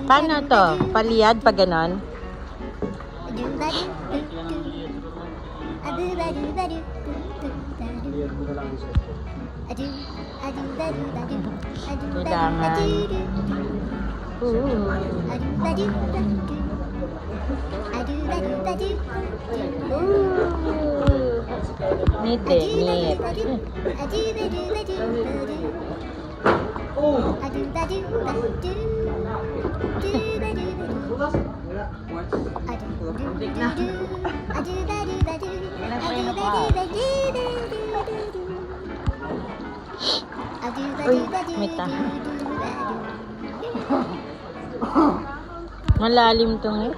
Paano to? Paliyad pa ganon? Kailangan. Neat eh, neat. Uy, mita. Malalim tong eh.